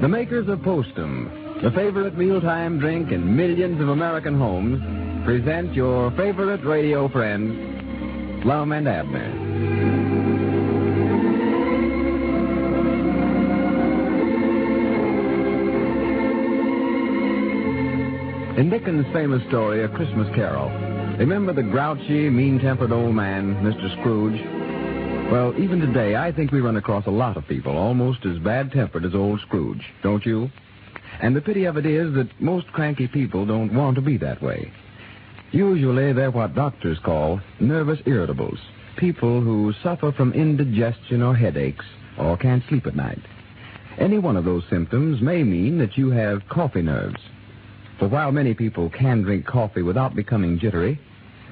The makers of Postum, the favorite mealtime drink in millions of American homes, present your favorite radio friends, Lum and Abner. In Dickens' famous story, A Christmas Carol, remember the grouchy, mean-tempered old man, Mr. Scrooge? Well, even today, I think we run across a lot of people almost as bad-tempered as old Scrooge, don't you? And the pity of it is that most cranky people don't want to be that way. Usually, they're what doctors call nervous irritables, people who suffer from indigestion or headaches or can't sleep at night. Any one of those symptoms may mean that you have coffee nerves. For while many people can drink coffee without becoming jittery,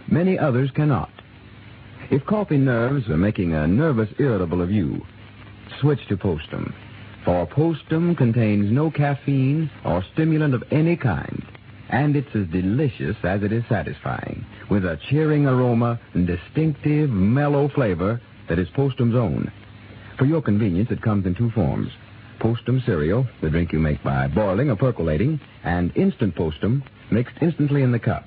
many others cannot. If coffee nerves are making a nervous irritable of you, switch to Postum. For Postum contains no caffeine or stimulant of any kind, and it's as delicious as it is satisfying, with a cheering aroma and distinctive, mellow flavor that is Postum's own. For your convenience, it comes in two forms. Postum cereal, the drink you make by boiling or percolating, and instant Postum, mixed instantly in the cup.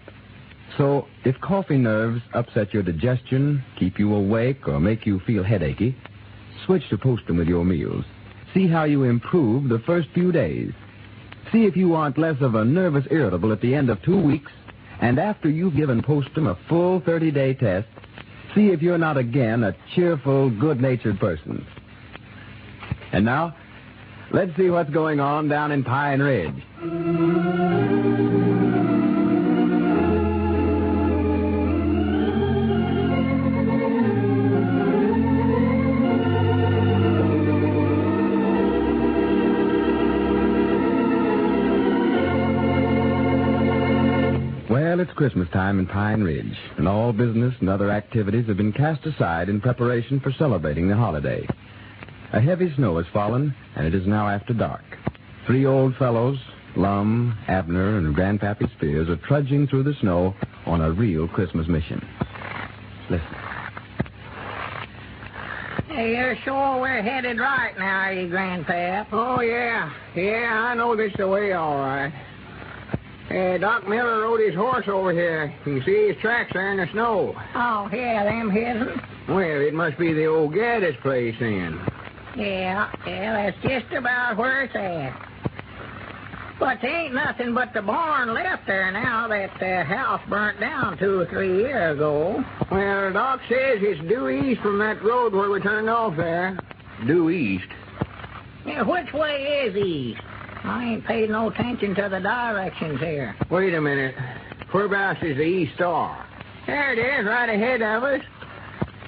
So, if coffee nerves upset your digestion, keep you awake, or make you feel headachy, switch to Postum with your meals. See how you improve the first few days. See if you aren't less of a nervous irritable at the end of 2 weeks, and after you've given Postum a full 30-day test, see if you're not again a cheerful, good-natured person. And now, let's see what's going on down in Pine Ridge. Well, it's Christmas time in Pine Ridge, and all business and other activities have been cast aside in preparation for celebrating the holiday. A heavy snow has fallen, and it is now after dark. 3 old fellows, Lum, Abner, and Grandpappy Spears, are trudging through the snow on a real Christmas mission. Listen. Hey, you're sure we're headed right now, are you, Grandpap? Oh, yeah. Yeah, I know this the way all right. Doc Miller rode his horse over here. You can see his tracks there in the snow. Oh, yeah, them his'n. Well, it must be the old Gaddis place then. Yeah, that's just about where it's at. But there ain't nothing but the barn left there now that the house burnt down 2 or 3 years ago. Well, Doc says it's due east from that road where we turned off there. Due east? Yeah, which way is east? I ain't paid no attention to the directions here. Wait a minute. Whereabouts is the East Star? There it is, right ahead of us.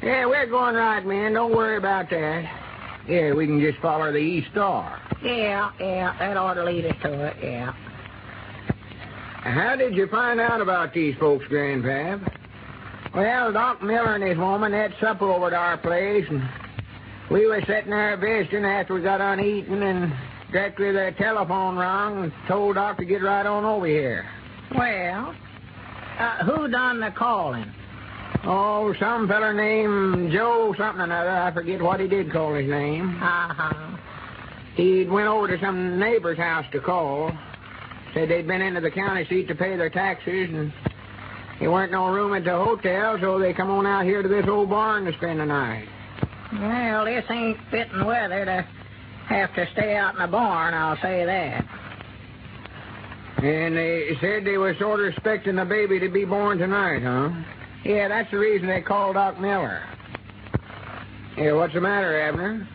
Yeah, we're going right, man. Don't worry about that. Yeah, we can just follow the East Star. Yeah, that ought to lead us to it, yeah. How did you find out about these folks, Grandpap? Well, Doc Miller and his woman had supper over at our place, and we were sitting there visiting after we got on eating, and directly the telephone rang and told Doc to get right on over here. Well, who done the calling? Oh, some feller named Joe something or another. I forget what he did call his name. Uh-huh. He went over to some neighbor's house to call. Said they'd been into the county seat to pay their taxes, and there weren't no room at the hotel, so they come on out here to this old barn to spend the night. Well, this ain't fitting weather to have to stay out in the barn, I'll say that. And they said they were sort of expecting the baby to be born tonight, huh? Yeah, that's the reason they called Doc Miller. Yeah, what's the matter, Abner?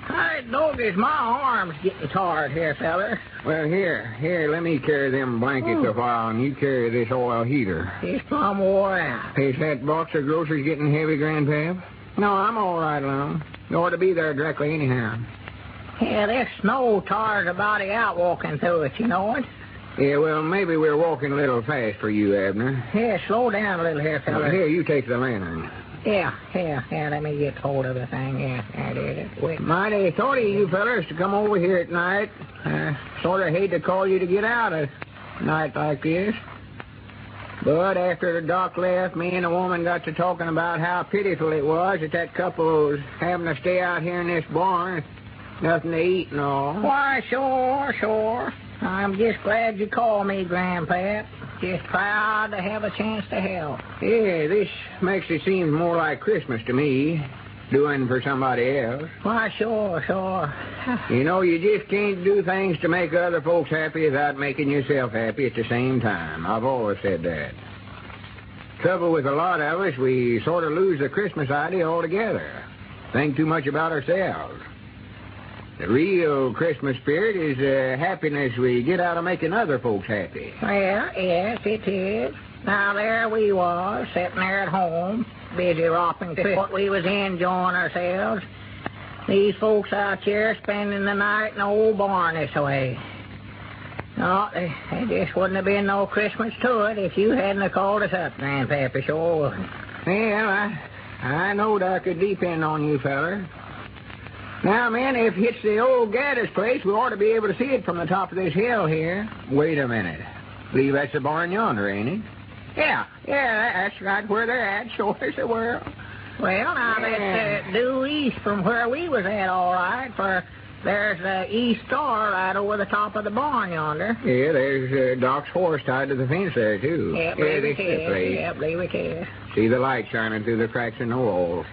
I notice my arm's getting tired here, feller. Well, here, let me carry them blankets a while, and you carry this oil heater. It's plumb wore out. Is that box of groceries getting heavy, Grandpap? No, I'm all right, Lum. You ought to be there directly anyhow. Yeah, this snow tires a body out walking through it, you know it? Yeah, well, maybe we're walking a little fast for you, Abner. Yeah, slow down a little here, fella. Well, here, you take the lantern. Yeah, let me get hold of the thing. Yeah, there it is. Wait. Mighty thought of you fellas to come over here at night. Sort of hate to call you to get out a night like this. But after the doc left, me and the woman got to talking about how pitiful it was that couple was having to stay out here in this barn. Nothing to eat and all? Why, sure. I'm just glad you called me, Grandpap. Just proud to have a chance to help. Yeah, this makes it seem more like Christmas to me, doing for somebody else. Why, sure. You know, you just can't do things to make other folks happy without making yourself happy at the same time. I've always said that. Trouble with a lot of us, we sort of lose the Christmas idea altogether. Think too much about ourselves. The real Christmas spirit is the happiness we get out of making other folks happy. Well, yes, it is. Now, there we was, sitting there at home, busy romping what we was enjoying ourselves. These folks out here spending the night in the old barn this way. No, there just wouldn't have been no Christmas to it if you hadn't have called us up, Grandpappy, sure wouldn't. Well, I knowed I could depend on you, feller. Now, man, if it's the old Gaddis place, we ought to be able to see it from the top of this hill here. Wait a minute. Believe that's the barn yonder, ain't it? Yeah, that's right where they're at, sure as the world. Well, now, that's due east from where we was at, all right, for there's the east star right over the top of the barn yonder. Yeah, there's Doc's horse tied to the fence there, too. Yeah, believe it is. See the light shining through the cracks in the walls.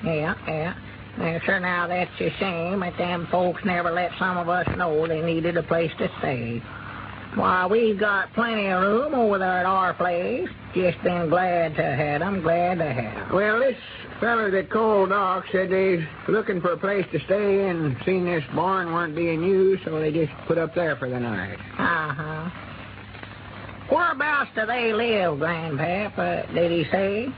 Yeah. Well, sir, now that's a shame that them folks never let some of us know they needed a place to stay. Why, we've got plenty of room over there at our place. Just been glad to have them, Well, this feller that called Doc said they's looking for a place to stay and seen this barn weren't being used, so they just put up there for the night. Uh-huh. Whereabouts do they live, Grandpap? Did he say?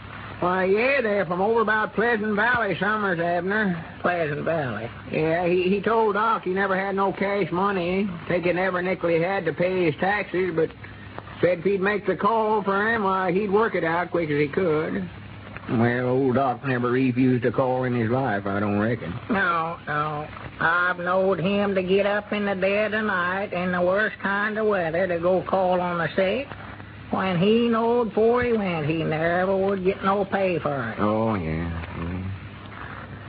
Why, yeah, they're from over about Pleasant Valley, Summers, Abner. Pleasant Valley? Yeah, he told Doc he never had no cash money, taking every nickel he had to pay his taxes, but said if he'd make the call for him, why, he'd work it out quick as he could. Well, old Doc never refused a call in his life, I don't reckon. No. I've knowed him to get up in the dead of night in the worst kind of weather to go call on the sick. When he knowed before he went, he never would get no pay for it. Oh, yeah.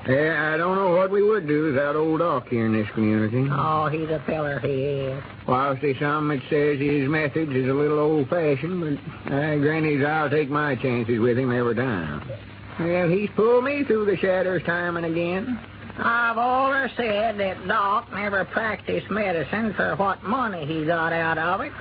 Yeah, I don't know what we would do without old Doc here in this community. Oh, he's a feller, he is. Whilst there's some that says his methods is a little old-fashioned, but granted, I'll take my chances with him every time. Well, he's pulled me through the shadows time and again. I've always said that Doc never practiced medicine for what money he got out of it,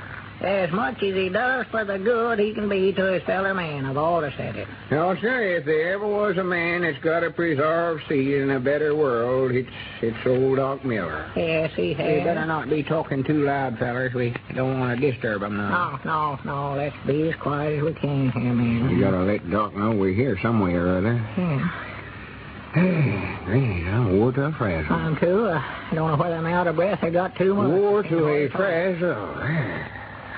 as much as he does for the good he can be to his fellow man. I've always said it. No, sir, if there ever was a man that's got to preserve seed in a better world, it's old Doc Miller. Yes, he has. We better not be talking too loud, fellers. We don't want to disturb him now. No. Let's be as quiet as we can here, man. You got to let Doc know we're here somewhere or other. Yeah. Hey, granny, I'm wore to a frazzle. I'm too. I don't know whether I'm out of breath or got too much. Wore to a frazzle.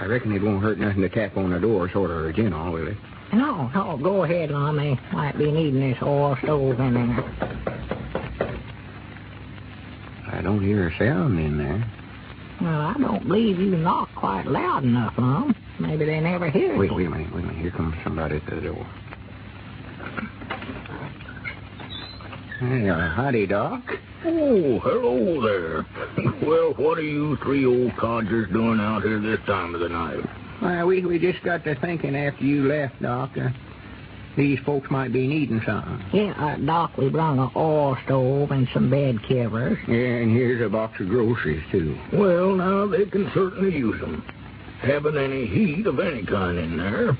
I reckon it won't hurt nothing to tap on the door, sort of gentle, will it? No, go ahead, Lon. They might be needing this oil stove in there. I don't hear a sound in there. Well, I don't believe you knock quite loud enough, Lon. Maybe they never hear it. Wait a minute. Here comes somebody at the door. Hey, howdy, Doc. Oh, hello there. Well, what are you three old codgers doing out here this time of the night? Well, we just got to thinking after you left, Doc. These folks might be needing something. Yeah, Doc, we brung an oil stove and some bed covers. Yeah, and here's a box of groceries, too. Well, now, they can certainly use them. Having any heat of any kind in there.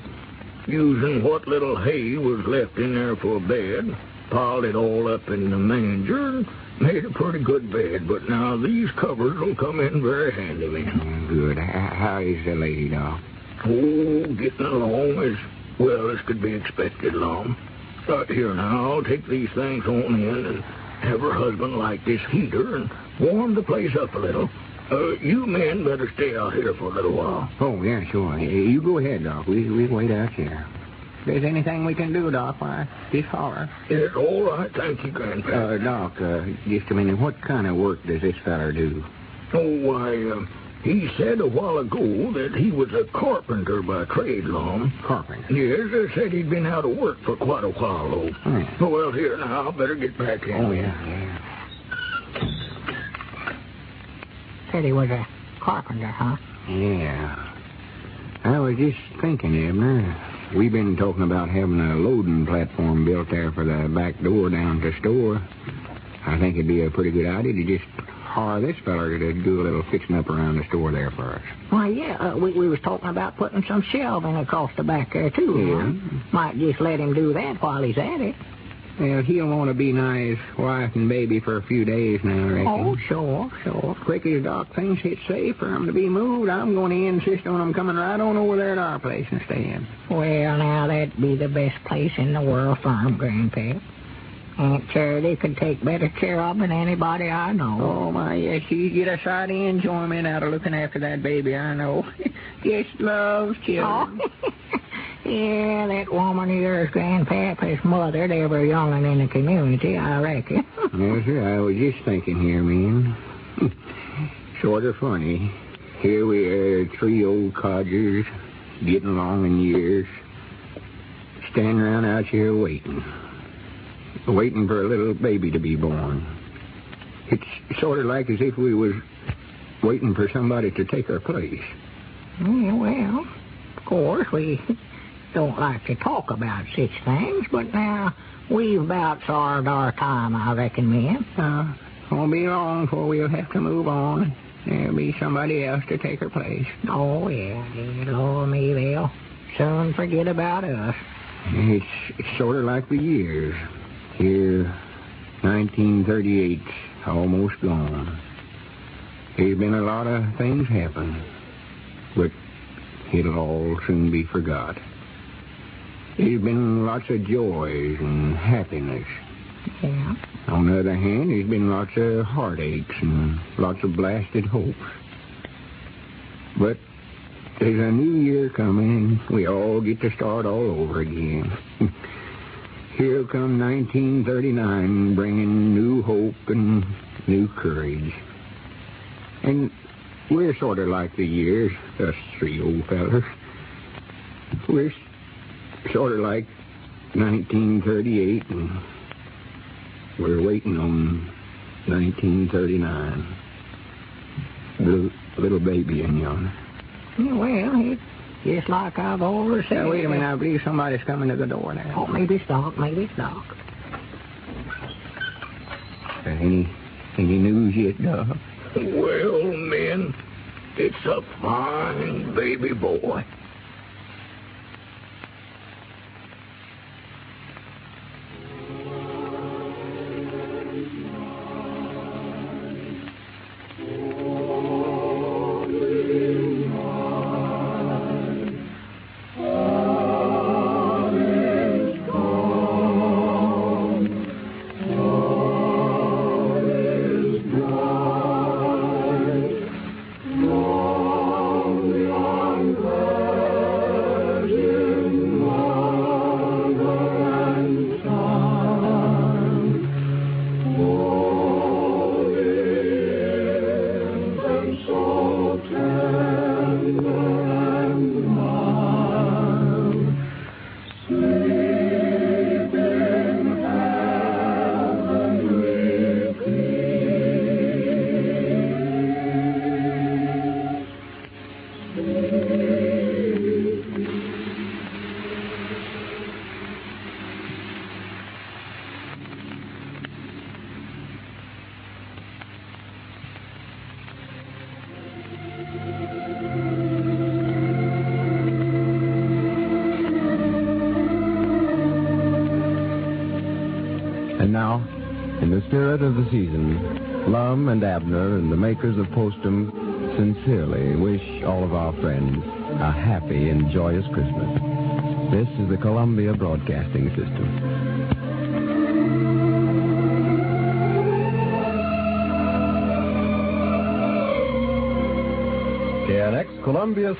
Using what little hay was left in there for a bed. Piled it all up in the manger and made a pretty good bed. But now these covers will come in very handy, man. Good. How is the lady, Doc? Oh, getting along as well as could be expected, Lom. Here now, I'll take these things on in and have her husband light this heater and warm the place up a little. You men better stay out here for a little while. Oh, yeah, sure. You go ahead, Doc. We'll wait out here. If there's anything we can do, Doc, why, just holler. Yes, all right. Thank you, Grandpa. Doc, just a minute. What kind of work does this feller do? Oh, why, he said a while ago that he was a carpenter by trade, Lom. Carpenter? Yes, said he'd been out of work for quite a while, though. Yeah. Well, here now, I better get back in. Oh, yeah. said he was a carpenter, huh? Yeah. I was just thinking, Abner, we've been talking about having a loading platform built there for the back door down to the store. I think it'd be a pretty good idea to just hire this feller to do a little fixing up around the store there for us. Why, yeah, we was talking about putting some shelving across the back there, too. Yeah. Huh? Might just let him do that while he's at it. Well, he'll want to be nigh his wife and baby for a few days now, I reckon. Oh, sure. Quick as Doc thinks it's safe for him to be moved, I'm going to insist on him coming right on over there to our place and staying. Well, now, that'd be the best place in the world for him, Grandpa. Aunt Charity could take better care of him than anybody I know. Oh, my, yes, she'd get a sight of enjoyment out of looking after that baby, I know. Just loves children. Oh. Yeah, that woman of yours, Grandpap, has mothered every young'un in the community, I reckon. Yes, sir, I was just thinking here, man. Sort of funny. Here we are, 3 old codgers, getting along in years, standing around out here waiting for a little baby to be born. It's sort of like as if we was waiting for somebody to take our place. Yeah, well, of course, we don't like to talk about such things, but now we've about served our time, I reckon, men. Won't be long before we'll have to move on. There'll be somebody else to take her place. Oh, yeah, Lord me, they'll soon forget about us. It's sort of like the years. Here, 1938's almost gone. There's been a lot of things happen, but it'll all soon be forgot. There's been lots of joys and happiness. Yeah. On the other hand, there's been lots of heartaches and lots of blasted hopes. But there's a new year coming, and we all get to start all over again. Here come 1939, bringing new hope and new courage. And we're sort of like the years, us 3 old fellers. We're sort of like 1938, and we're waiting on 1939. The little baby in yonder. Yeah, well, it's just like I've always said. Now, wait a minute, I believe somebody's coming to the door now. Oh, maybe it's Doc. Any news yet, Doc? Well, men, it's a fine baby boy. And now, in the spirit of the season, Lum and Abner and the makers of Postum sincerely wish all of our friends a happy and joyous Christmas. This is the Columbia Broadcasting System. KNX Columbia